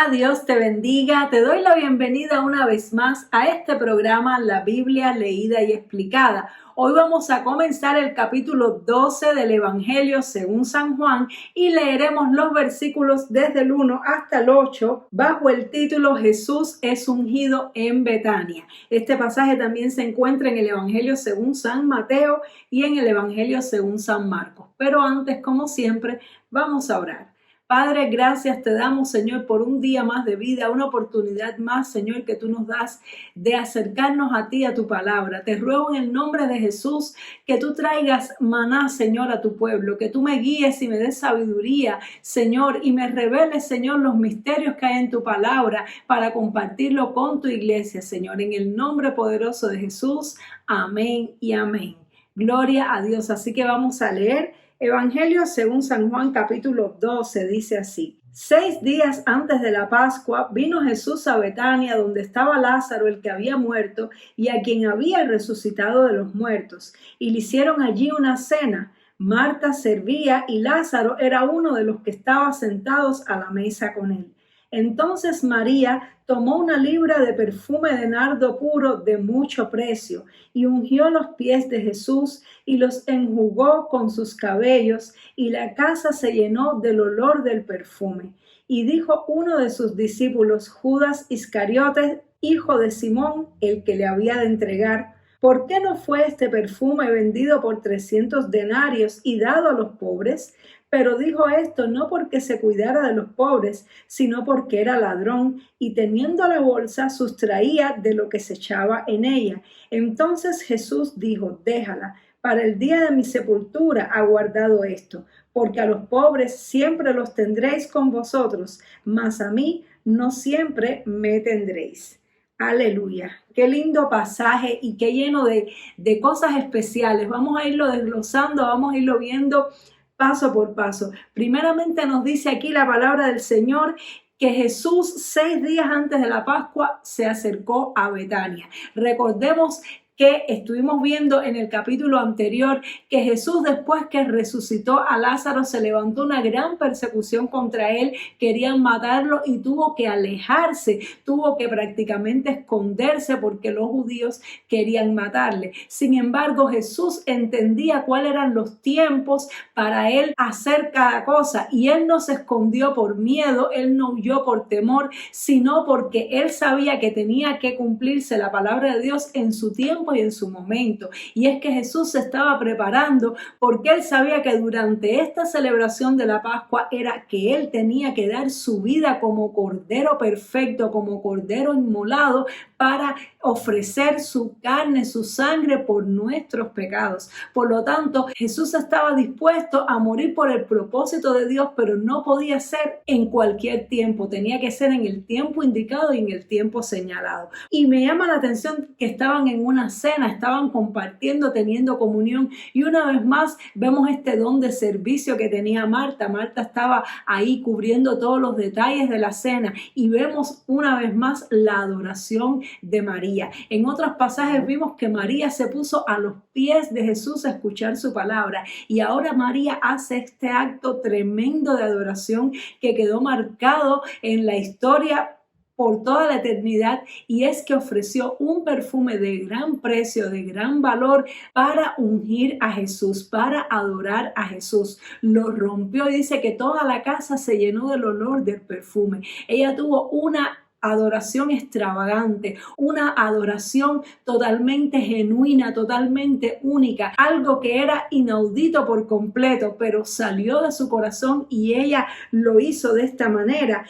Hola, Dios te bendiga. Te doy la bienvenida una vez más a este programa La Biblia Leída y Explicada. Hoy vamos a comenzar el capítulo 12 del Evangelio según San Juan y leeremos los versículos desde el 1 hasta el 8 bajo el título Jesús es ungido en Betania. Este pasaje también se encuentra en el Evangelio según San Mateo y en el Evangelio según San Marcos. Pero antes, como siempre, vamos a orar. Padre, gracias te damos, Señor, por un día más de vida, una oportunidad más, Señor, que tú nos das de acercarnos a ti, a tu palabra. Te ruego en el nombre de Jesús que tú traigas maná, Señor, a tu pueblo, que tú me guíes y me des sabiduría, Señor, y me reveles, Señor, los misterios que hay en tu palabra para compartirlo con tu iglesia, Señor. En el nombre poderoso de Jesús, amén y amén. Gloria a Dios. Así que vamos a leer Evangelio según San Juan capítulo 12, dice así. 6 días antes de la Pascua vino Jesús a Betania, donde estaba Lázaro, el que había muerto, y a quien había resucitado de los muertos, y le hicieron allí una cena. Marta servía y Lázaro era uno de los que estaba sentados a la mesa con él. Entonces María tomó una libra de perfume de nardo puro de mucho precio y ungió los pies de Jesús y los enjugó con sus cabellos, y la casa se llenó del olor del perfume. Y dijo uno de sus discípulos, Judas Iscariote, hijo de Simón, el que le había de entregar: ¿por qué no fue este perfume vendido por 300 denarios y dado a los pobres? Pero dijo esto no porque se cuidara de los pobres, sino porque era ladrón, y teniendo la bolsa sustraía de lo que se echaba en ella. Entonces Jesús dijo: déjala, para el día de mi sepultura ha guardado esto, porque a los pobres siempre los tendréis con vosotros, mas a mí no siempre me tendréis. Aleluya, qué lindo pasaje y qué lleno de cosas especiales. Vamos a irlo desglosando, vamos a irlo viendo paso por paso. Primeramente nos dice aquí la palabra del Señor que Jesús 6 días antes de la Pascua se acercó a Betania. Recordemos que estuvimos viendo en el capítulo anterior que Jesús, después que resucitó a Lázaro, se levantó una gran persecución contra él, querían matarlo y tuvo que alejarse, tuvo que prácticamente esconderse porque los judíos querían matarle. Sin embargo, Jesús entendía cuáles eran los tiempos para él hacer cada cosa, y él no se escondió por miedo, él no huyó por temor, sino porque él sabía que tenía que cumplirse la palabra de Dios en su tiempo y en su momento. Y es que Jesús se estaba preparando porque él sabía que durante esta celebración de la Pascua era que él tenía que dar su vida como cordero perfecto, como cordero inmolado, para ofrecer su carne, su sangre por nuestros pecados. Por lo tanto, Jesús estaba dispuesto a morir por el propósito de Dios, pero no podía ser en cualquier tiempo, tenía que ser en el tiempo indicado y en el tiempo señalado. Y me llama la atención que estaban en una cena, estaban compartiendo, teniendo comunión, y una vez más vemos este don de servicio que tenía Marta. Marta estaba ahí cubriendo todos los detalles de la cena, y vemos una vez más la adoración de María. En otros pasajes vimos que María se puso a los pies de Jesús a escuchar su palabra, y ahora María hace este acto tremendo de adoración que quedó marcado en la historia por toda la eternidad, y es que ofreció un perfume de gran precio, de gran valor, para ungir a Jesús, para adorar a Jesús. Lo rompió y dice que toda la casa se llenó del olor del perfume. Ella tuvo una adoración extravagante, una adoración totalmente genuina, totalmente única, algo que era inaudito por completo, pero salió de su corazón y ella lo hizo de esta manera.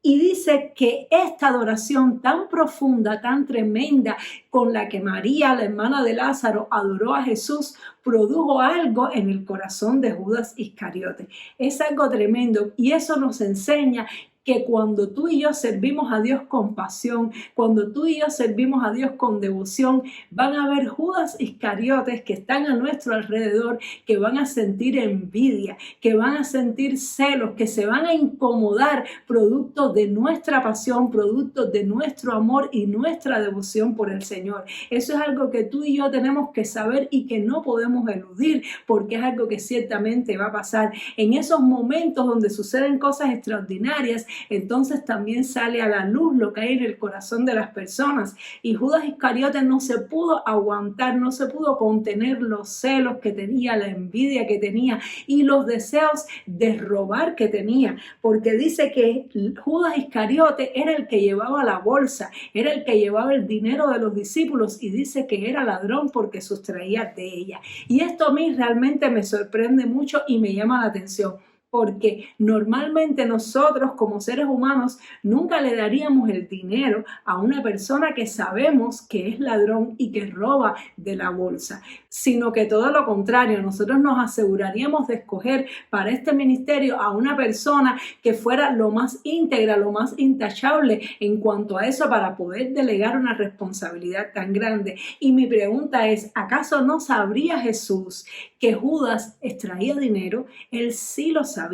Y dice que esta adoración tan profunda, tan tremenda, con la que María, la hermana de Lázaro, adoró a Jesús, produjo algo en el corazón de Judas Iscariote. Es algo tremendo, y eso nos enseña que cuando tú y yo servimos a Dios con pasión, cuando tú y yo servimos a Dios con devoción, van a haber Judas Iscariotes que están a nuestro alrededor, que van a sentir envidia, que van a sentir celos, que se van a incomodar producto de nuestra pasión, producto de nuestro amor y nuestra devoción por el Señor. Eso es algo que tú y yo tenemos que saber y que no podemos eludir, porque es algo que ciertamente va a pasar. En esos momentos donde suceden cosas extraordinarias, entonces también sale a la luz lo que hay en el corazón de las personas. Y Judas Iscariote no se pudo aguantar, no se pudo contener los celos que tenía, la envidia que tenía y los deseos de robar que tenía, porque dice que Judas Iscariote era el que llevaba la bolsa, era el que llevaba el dinero de los discípulos y dice que era ladrón porque sustraía de ella. Y esto a mí realmente me sorprende mucho y me llama la atención, porque normalmente nosotros como seres humanos nunca le daríamos el dinero a una persona que sabemos que es ladrón y que roba de la bolsa, sino que todo lo contrario, nosotros nos aseguraríamos de escoger para este ministerio a una persona que fuera lo más íntegra, lo más intachable en cuanto a eso para poder delegar una responsabilidad tan grande. Y mi pregunta es, ¿acaso no sabría Jesús que Judas extraía dinero? Él sí lo sabía.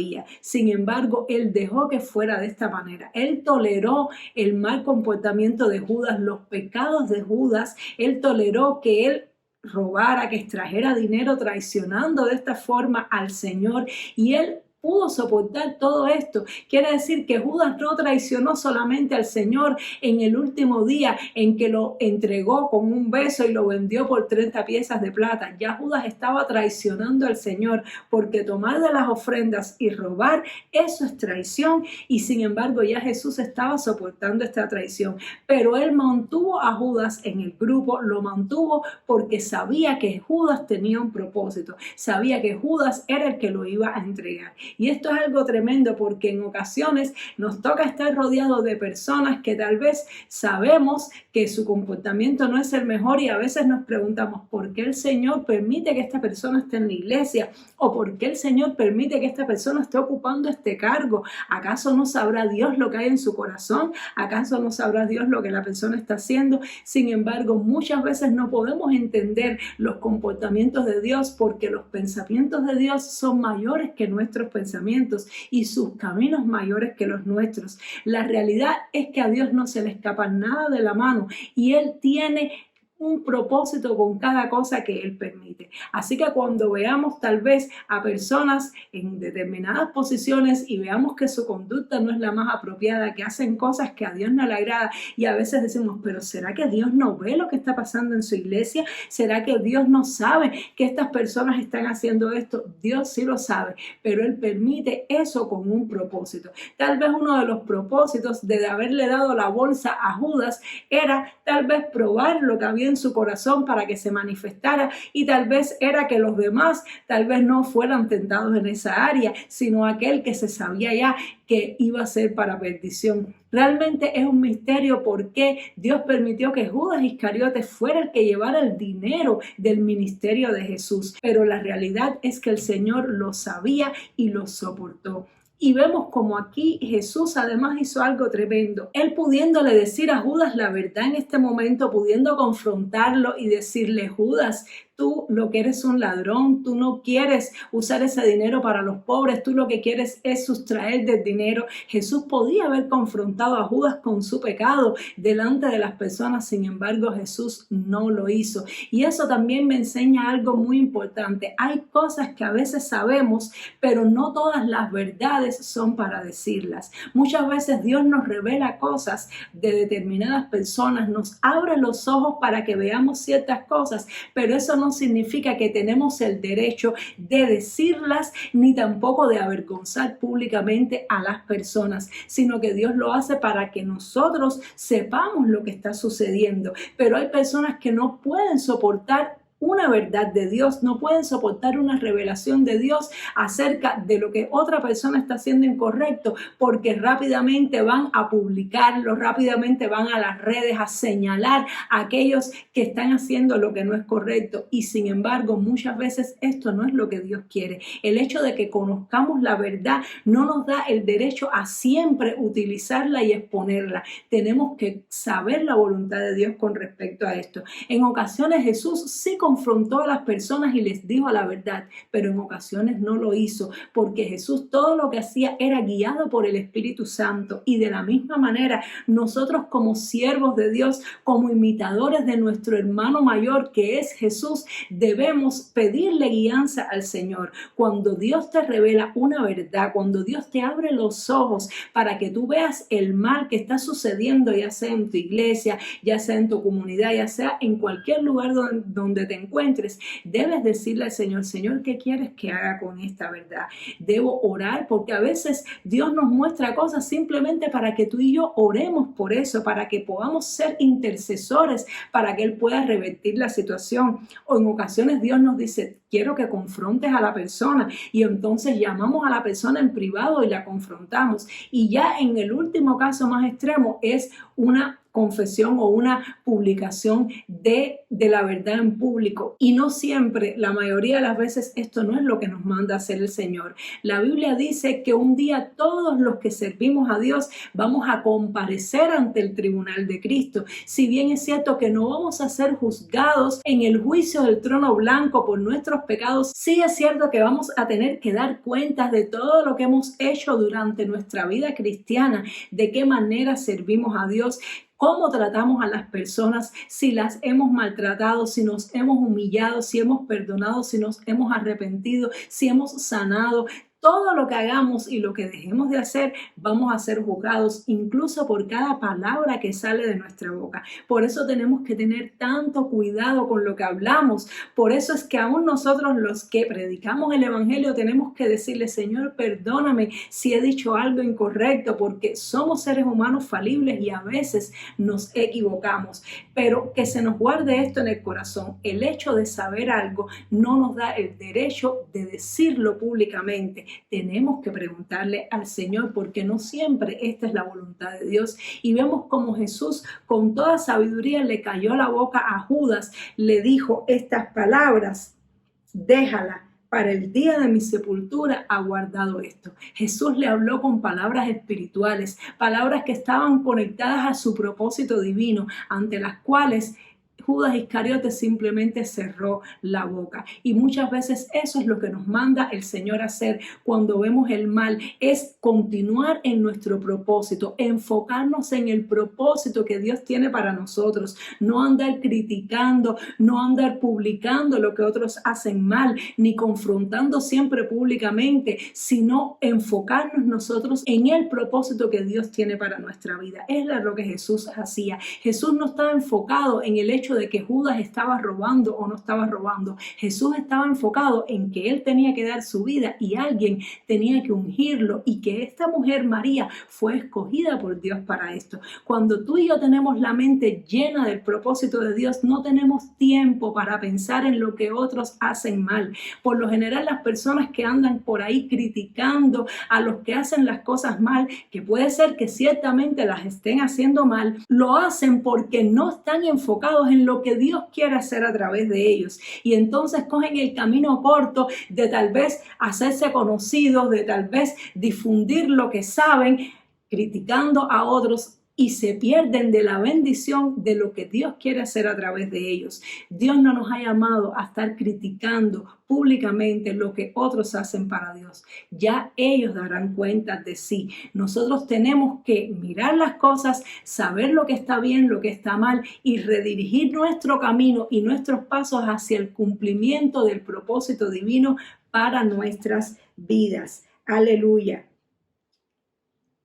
Sin embargo, él dejó que fuera de esta manera. Él toleró el mal comportamiento de Judas, los pecados de Judas. Él toleró que él robara, que extrajera dinero traicionando de esta forma al Señor, y él pudo soportar todo esto. Quiere decir que Judas no traicionó solamente al Señor en el último día en que lo entregó con un beso y lo vendió por 30 piezas de plata. Ya Judas estaba traicionando al Señor, porque tomar de las ofrendas y robar, eso es traición, y sin embargo ya Jesús estaba soportando esta traición. Pero él mantuvo a Judas en el grupo, lo mantuvo porque sabía que Judas tenía un propósito, sabía que Judas era el que lo iba a entregar. Y esto es algo tremendo, porque en ocasiones nos toca estar rodeados de personas que tal vez sabemos que su comportamiento no es el mejor, y a veces nos preguntamos por qué el Señor permite que esta persona esté en la iglesia, o por qué el Señor permite que esta persona esté ocupando este cargo. ¿Acaso no sabrá Dios lo que hay en su corazón? ¿Acaso no sabrá Dios lo que la persona está haciendo? Sin embargo, muchas veces no podemos entender los comportamientos de Dios, porque los pensamientos de Dios son mayores que nuestros pensamientos y sus caminos mayores que los nuestros. La realidad es que a Dios no se le escapa nada de la mano, y Él tiene un propósito con cada cosa que Él permite. Así que cuando veamos tal vez a personas en determinadas posiciones y veamos que su conducta no es la más apropiada, que hacen cosas que a Dios no le agrada, y a veces decimos, pero ¿será que Dios no ve lo que está pasando en su iglesia? ¿Será que Dios no sabe que estas personas están haciendo esto? Dios sí lo sabe, pero Él permite eso con un propósito. Tal vez uno de los propósitos de haberle dado la bolsa a Judas era tal vez probar lo que había en su corazón para que se manifestara, y tal vez era que los demás tal vez no fueran tentados en esa área, sino aquel que se sabía ya que iba a ser para perdición. Realmente es un misterio por qué Dios permitió que Judas Iscariote fuera el que llevara el dinero del ministerio de Jesús, pero la realidad es que el Señor lo sabía y lo soportó. Y vemos como aquí Jesús además hizo algo tremendo. Él pudiéndole decir a Judas la verdad en este momento, pudiendo confrontarlo y decirle, Judas, tú lo que eres un ladrón, tú no quieres usar ese dinero para los pobres, tú lo que quieres es sustraer del dinero. Jesús podía haber confrontado a Judas con su pecado delante de las personas, sin embargo Jesús no lo hizo. Y eso también me enseña algo muy importante. Hay cosas que a veces sabemos, pero no todas las verdades son para decirlas. Muchas veces Dios nos revela cosas de determinadas personas, nos abre los ojos para que veamos ciertas cosas, pero eso no significa que tenemos el derecho de decirlas, ni tampoco de avergonzar públicamente a las personas, sino que Dios lo hace para que nosotros sepamos lo que está sucediendo. Pero hay personas que no pueden soportar una verdad de Dios, no pueden soportar una revelación de Dios acerca de lo que otra persona está haciendo incorrecto, porque rápidamente van a publicarlo, rápidamente van a las redes a señalar a aquellos que están haciendo lo que no es correcto. Y sin embargo, muchas veces esto no es lo que Dios quiere. El hecho de que conozcamos la verdad no nos da el derecho a siempre utilizarla y exponerla. Tenemos que saber la voluntad de Dios con respecto a esto. En ocasiones Jesús sí confrontó a las personas y les dijo la verdad, pero en ocasiones no lo hizo, porque Jesús todo lo que hacía era guiado por el Espíritu Santo. Y de la misma manera, nosotros como siervos de Dios, como imitadores de nuestro hermano mayor que es Jesús, debemos pedirle guianza al Señor. Cuando Dios te revela una verdad, cuando Dios te abre los ojos para que tú veas el mal que está sucediendo, ya sea en tu iglesia, ya sea en tu comunidad, ya sea en cualquier lugar donde te encuentres, debes decirle al Señor, Señor, ¿qué quieres que haga con esta verdad? Debo orar, porque a veces Dios nos muestra cosas simplemente para que tú y yo oremos por eso, para que podamos ser intercesores, para que Él pueda revertir la situación. O en ocasiones Dios nos dice, quiero que confrontes a la persona, y entonces llamamos a la persona en privado y la confrontamos. Y ya en el último caso más extremo es una confesión o una publicación de la verdad en público. Y no siempre, la mayoría de las veces, esto no es lo que nos manda a hacer el Señor. La Biblia dice que un día todos los que servimos a Dios vamos a comparecer ante el tribunal de Cristo. Si bien es cierto que no vamos a ser juzgados en el juicio del trono blanco por nuestros pecados, sí es cierto que vamos a tener que dar cuentas de todo lo que hemos hecho durante nuestra vida cristiana, de qué manera servimos a Dios, cómo tratamos a las personas, si las hemos maltratado, si nos hemos humillado, si hemos perdonado, si nos hemos arrepentido, si hemos sanado. Todo lo que hagamos y lo que dejemos de hacer, vamos a ser juzgados incluso por cada palabra que sale de nuestra boca. Por eso tenemos que tener tanto cuidado con lo que hablamos. Por eso es que aún nosotros los que predicamos el Evangelio tenemos que decirle, Señor, perdóname si he dicho algo incorrecto, porque somos seres humanos falibles y a veces nos equivocamos. Pero que se nos guarde esto en el corazón. El hecho de saber algo no nos da el derecho de decirlo públicamente. Tenemos que preguntarle al Señor, porque no siempre esta es la voluntad de Dios. Y vemos como Jesús con toda sabiduría le cayó la boca a Judas, le dijo estas palabras, déjala, para el día de mi sepultura ha guardado esto. Jesús le habló con palabras espirituales, palabras que estaban conectadas a su propósito divino, ante las cuales Judas Iscariote simplemente cerró la boca. Y muchas veces eso es lo que nos manda el Señor a hacer cuando vemos el mal, es continuar en nuestro propósito, enfocarnos en el propósito que Dios tiene para nosotros, no andar criticando, no andar publicando lo que otros hacen mal, ni confrontando siempre públicamente, sino enfocarnos nosotros en el propósito que Dios tiene para nuestra vida. Es lo que Jesús hacía. Jesús no estaba enfocado en el hecho de que Judas estaba robando o no estaba robando. Jesús estaba enfocado en que él tenía que dar su vida y alguien tenía que ungirlo, y que esta mujer María fue escogida por Dios para esto. Cuando tú y yo tenemos la mente llena del propósito de Dios, no tenemos tiempo para pensar en lo que otros hacen mal. Por lo general, las personas que andan por ahí criticando a los que hacen las cosas mal, que puede ser que ciertamente las estén haciendo mal, lo hacen porque no están enfocados en lo que Dios quiere hacer a través de ellos, y entonces cogen el camino corto de tal vez hacerse conocidos, de tal vez difundir lo que saben, criticando a otros, y se pierden de la bendición de lo que Dios quiere hacer a través de ellos. Dios no nos ha llamado a estar criticando públicamente lo que otros hacen para Dios. Ya ellos darán cuenta de sí. Nosotros tenemos que mirar las cosas, saber lo que está bien, lo que está mal, y redirigir nuestro camino y nuestros pasos hacia el cumplimiento del propósito divino para nuestras vidas. Aleluya.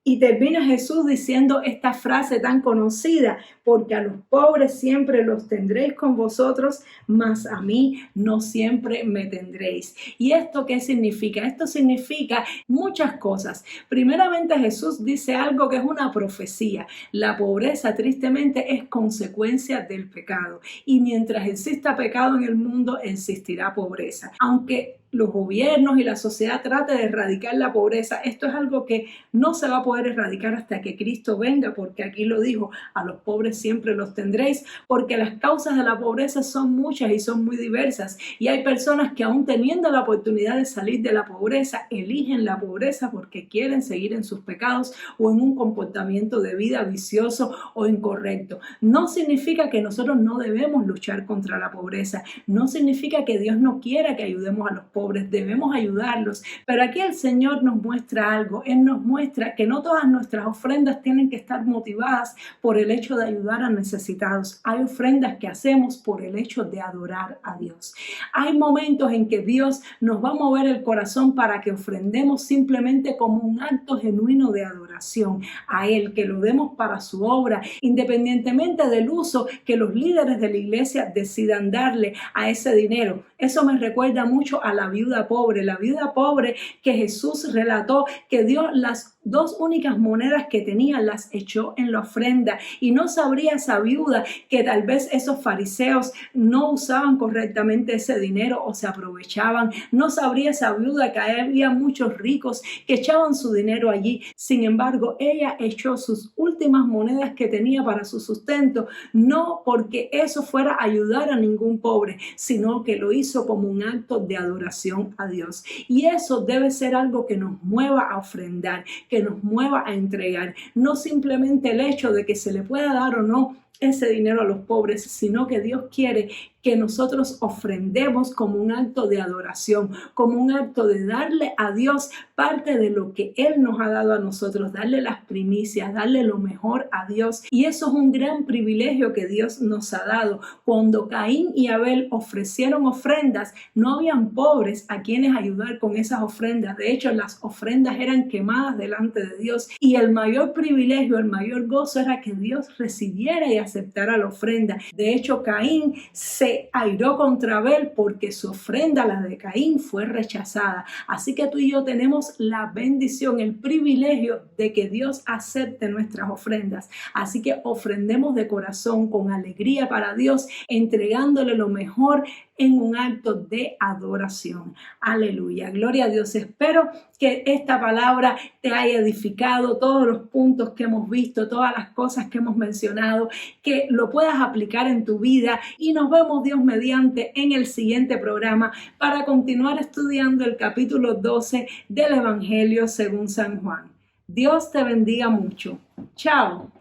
Y termina Jesús diciendo esta frase tan conocida, porque a los pobres siempre los tendréis con vosotros, mas a mí no siempre me tendréis. ¿Y esto qué significa? Esto significa muchas cosas. Primeramente, Jesús dice algo que es una profecía. La pobreza, tristemente, es consecuencia del pecado. Y mientras exista pecado en el mundo, existirá pobreza. Aunque los gobiernos y la sociedad trate de erradicar la pobreza, esto es algo que no se va a poder erradicar hasta que Cristo venga, porque aquí lo dijo, a los pobres siempre los tendréis, porque las causas de la pobreza son muchas y son muy diversas, y hay personas que aún teniendo la oportunidad de salir de la pobreza, eligen la pobreza porque quieren seguir en sus pecados o en un comportamiento de vida vicioso o incorrecto. No significa que nosotros no debemos luchar contra la pobreza, no significa que Dios no quiera que ayudemos a los pobres, debemos ayudarlos, pero aquí el Señor nos muestra algo. Él nos muestra que no todas nuestras ofrendas tienen que estar motivadas por el hecho de ayudar a necesitados. Hay ofrendas que hacemos por el hecho de adorar a Dios. Hay momentos en que Dios nos va a mover el corazón para que ofrendemos simplemente como un acto genuino de adoración a Él, que lo demos para su obra, independientemente del uso que los líderes de la iglesia decidan darle a ese dinero. Eso me recuerda mucho a la viuda pobre que Jesús relató que dio las 2 únicas monedas que tenía, las echó en la ofrenda, y no sabría esa viuda que tal vez esos fariseos no usaban correctamente ese dinero o se aprovechaban. No sabría esa viuda que había muchos ricos que echaban su dinero allí. Sin embargo, ella echó sus últimas monedas que tenía para su sustento, no porque eso fuera a ayudar a ningún pobre, sino que lo hizo como un acto de adoración a Dios. Y eso debe ser algo que nos mueva a ofrendar, que nos mueva a entregar, no simplemente el hecho de que se le pueda dar o no ese dinero a los pobres, sino que Dios quiere que nosotros ofrendemos como un acto de adoración, como un acto de darle a Dios parte de lo que Él nos ha dado a nosotros, darle las primicias, darle lo mejor a Dios. Y eso es un gran privilegio que Dios nos ha dado. Cuando Caín y Abel ofrecieron ofrendas, no habían pobres a quienes ayudar con esas ofrendas. De hecho, las ofrendas eran quemadas delante de Dios, y el mayor privilegio, el mayor gozo era que Dios recibiera y aceptara la ofrenda. De hecho, Caín se airó contra Abel porque su ofrenda, la de Caín, fue rechazada. Así que tú y yo tenemos la bendición, el privilegio de que Dios acepte nuestras ofrendas. Así que ofrendemos de corazón, con alegría para Dios, entregándole lo mejor en un acto de adoración. Aleluya, gloria a Dios. Espero que esta palabra te haya edificado, todos los puntos que hemos visto, todas las cosas que hemos mencionado, que lo puedas aplicar en tu vida, y nos vemos, Dios mediante, en el siguiente programa para continuar estudiando el capítulo 12 del Evangelio según San Juan. Dios te bendiga mucho. Chao.